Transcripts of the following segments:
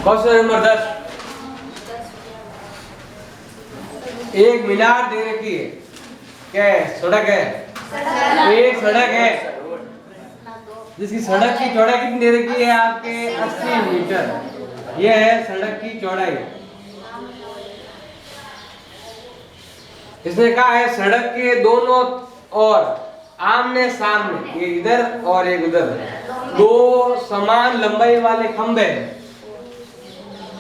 Question number 10, एक मीनार दे रखी है, क्या है? सड़क है, एक सड़क है जिसकी सड़क की चौड़ाई कितनी दे रखी है आपके 80 मीटर। ये है सड़क की चौड़ाई। इसने कहा है सड़क के दोनों ओर आमने सामने, ये इधर और एक उधर, दो समान लंबाई वाले खंभे,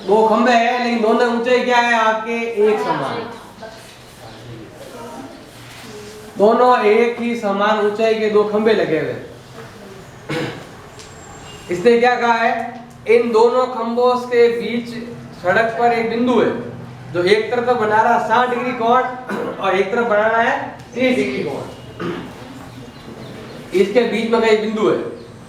दो खंभे हैं लेकिन दोनों ऊंचाई क्या है आपके एक समान, दोनों एक ही समान ऊंचाई के दो खंभे लगे हुए। इसने क्या कहा है, इन दोनों खंभों के बीच सड़क पर एक बिंदु है जो एक तरफ बना रहा 60 डिग्री कोण और एक तरफ बनाना है 30 डिग्री कोण। इसके बीच में एक बिंदु है।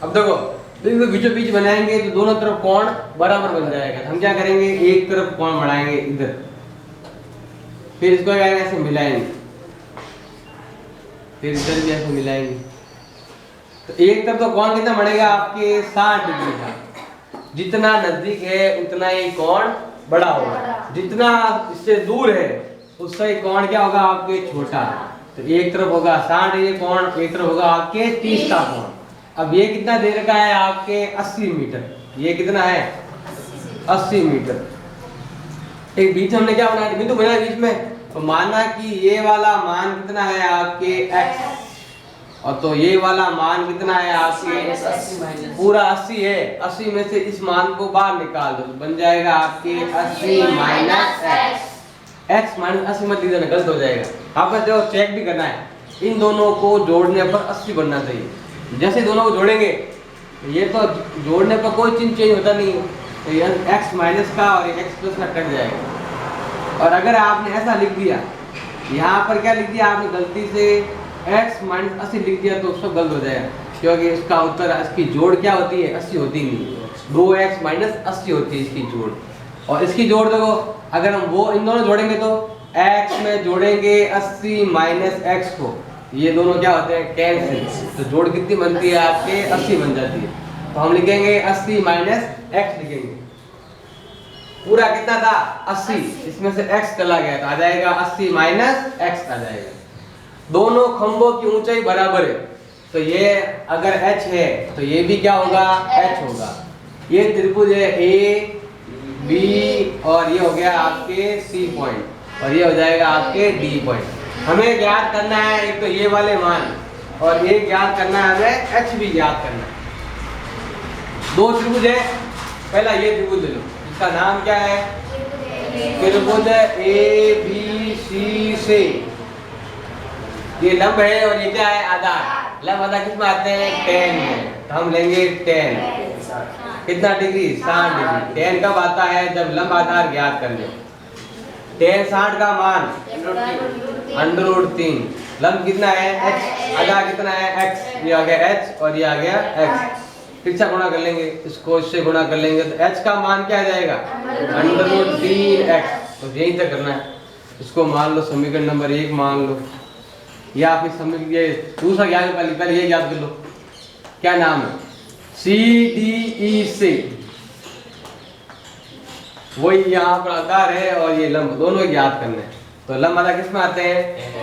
अब देखो बिंदु बीचों बीच बनाएंगे तो दोनों तरफ कोण बराबर बन जाएगा। हम क्या करेंगे, एक तरफ कोण बढ़ाएंगे इधर, फिर इसको ऐसे मिलाएंगे, फिर इधर भी ऐसे मिलाएंगे, तो एक तरफ तो कोण कितना बढ़ेगा आपके 60 डिग्री का। जितना नजदीक है उतना ही कोण बड़ा होगा, जितना इससे दूर है उससे कोण क्या होगा आपके छोटा। तो एक तरफ होगा 60 ये कोण, एक तरफ होगा आपके 30 का कोण। अब ये कितना दे रखा है आपके 80 मीटर, ये कितना है 80 मीटर। एक बीच हमने क्या बनाया, बिंदु बनाया बीच में, तो माना कि ये वाला मान कितना है आपके x, और तो ये वाला मान कितना है आपके पूरा 80 है। 80 में से इस मान को बाहर निकाल दो तो बन जाएगा आपके 80 माइनस x माइनस 80 मत लीजिए, गलत हो जाएगा। आपको जो चेक भी करना है, इन दोनों को जोड़ने पर 80 बनना चाहिए। जैसे दोनों को जोड़ेंगे ये तो जोड़ने पर कोई चीज चेंज होता नहीं है, तो ये x माइनस का और x प्लस का कट जाएगा। और अगर आपने ऐसा लिख दिया, यहाँ पर क्या लिख दिया आपने गलती से x माइनस 80 लिख दिया तो उसको गलत हो जाएगा, क्योंकि इसका उत्तर, इसकी जोड़ क्या होती है 80 होती नहीं, 2x माइनस 80 होती है इसकी जोड़। और इसकी जोड़ देखो, अगर हम वो इन दोनों जोड़ेंगे तो x में जोड़ेंगे 80 माइनस x को, ये दोनों क्या होते हैं कैंसिल, तो जोड़ कितनी बनती है आपके 80 बन जाती है। तो हम लिखेंगे 80 माइनस x लिखेंगे, पूरा कितना था 80, इसमें से x चला गया तो आ जाएगा 80 माइनस x आ जाएगा। दोनों खंभों की ऊंचाई बराबर है, तो ये अगर h है तो ये भी क्या होगा h होगा। ये त्रिभुज है a b और ये हो गया आपके c पॉइंट और ये हो जाएगा आपके d पॉइंट। हमें ज्ञात करना है एक तो ये वाले मान और ये ज्ञात करना है हमें h भी ज्ञात करना है। दो त्रिभुज है, पहला ये त्रिभुज ले लो, इसका नाम क्या है त्रिभुज a b c से, ये लंब है और ये क्या है आधार। लंब आधार किस में आते हैं 10 में, तो हम लेंगे 10 कितना डिग्री 60 डिग्री। 10 कब आता है जब लंब आधार ज्ञात कर ले। 10 60 का मान √3, लंब कितना है h, आधार कितना है x, ये आ गया h और ये आ गया x। फिर से गुणा कर लेंगे, इसको इससे गुणा कर लेंगे तो h का मान क्या आ जाएगा √3x। तो यही तक करना है। इसको मान लो समीकरण नंबर 1 मान लो, या आपने समीकरण ये दूसरा ज्ञान पहले ये याद कर लो, क्या नाम है CDE से, वही यहाँ पर आधार है और ये लंब, दोनों ज्ञात करने हैं। तो लंब आधार किस में आते हैं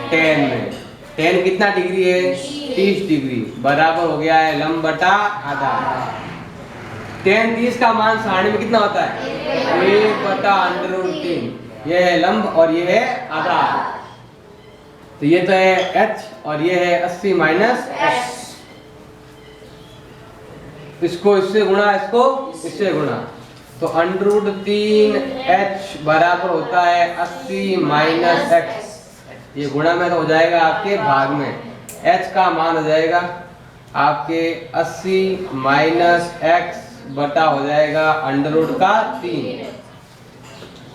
10 में। 10 कितना डिग्री है 30 डिग्री, बराबर हो गया है लंब बटा आधार। 10 30 का मान 60 में कितना होता है 1/√3, ये है लंब और ये है आधार। तो ये तो है h और ये है 80 माइनस x। इसको इससे गुणा, इसको इससे गुणा, तो √3h बराबर होता है 80 माइनस x। ये गुणा में तो हो जाएगा आपके भाग में, h का मान हो जाएगा आपके 80 माइनस x बटा हो जाएगा √3।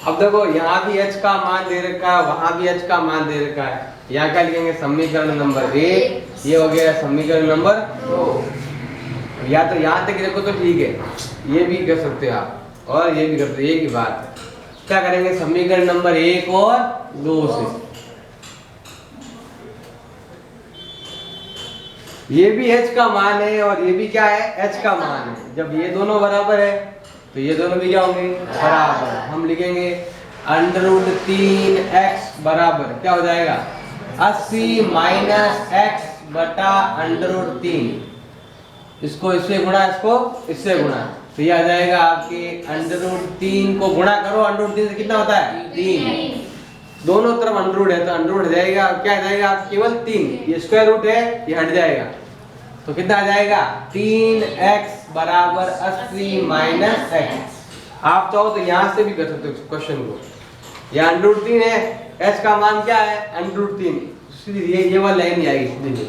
अब देखो यहाँ भी h का मान दे रखा है, वहां भी h का मान दे रखा है। यहाँ क्या लिखेंगे समीकरण नंबर 1, ये हो गया समीकरण नंबर 2। या तो यहाँ तक देखो तो ठीक है, ये भी कर सकते हो आप और ये भी कर सकते हो, एक ही बात है। क्या करेंगे समीकरण नंबर 1 और 2 से, ये भी h का मान है और ये भी क्या है h का मान है। जब ये दोनों बराबर है तो ये दोनों भी क्या होंगे बराबर। हम लिखेंगे √3x बराबर क्या हो जाएगा 80 माइनस x बटा √3। इसको इससे गुणा, इसको इससे गुणा, तो ये आ जाएगा आपके √3 को गुणा करो √3 से कितना होता है 3, दोनों तरफ अंडर है तो अंडर जाएगा, क्या आ जाएगा आप केवल 3, ये स्क्वायर रूट है ये हट जाएगा, तो कितना आ जाएगा 3x बराबर 80 माइनस x। आप चाहो तो यहाँ से भी कर सकते हो क्वेश्चन को, यहाँ √3 है, h का मान क्या है √3, सीधे ये वाला लाइन नहीं आएगी सीधे।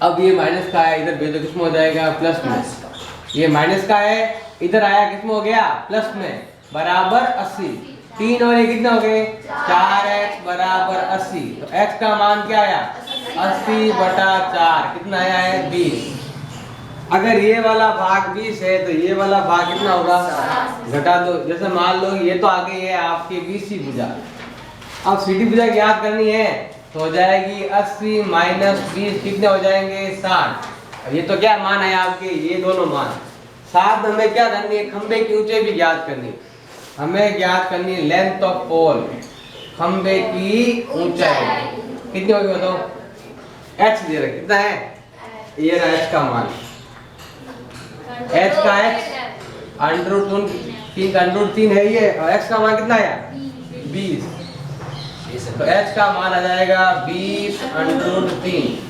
अब ये माइनस का है, इधर भेजो किसमें हो जाएगा प्लस में, ये माइनस का है इधर आया किसमें हो गया प्लस में, बराबर 80, 3 और ये कितना हो गए 4x बराबर 80, तो x का मान क्या आया 80 बटा 4, कितना आया है 20। अगर ये वाला भाग 20 है तो ये वाला भाग कितना होगा घटा दो, जैसे मान लो ये तो आगे है आपकी 20 की भुजा, अब सीधी भुजा याद करनी है तो हो जाएगी 80 माइनस 20, कितने हो जाएंगे 60। ये तो क्या मान है आपके ये दोनों मान, साथ हमें क्या करनी है खंबे की ऊंचाई भी ज्ञात करनी, हमें ज्ञात करनी है लेंथ ऑफ पोल, खंबे की ऊंचाई कितनी होगी बताओ, h दे रहा कितना है, ये रहा h का मान, h का h √3 है ये, और x का मान कितना है 20, तो h का मान आ जाएगा 20 √3।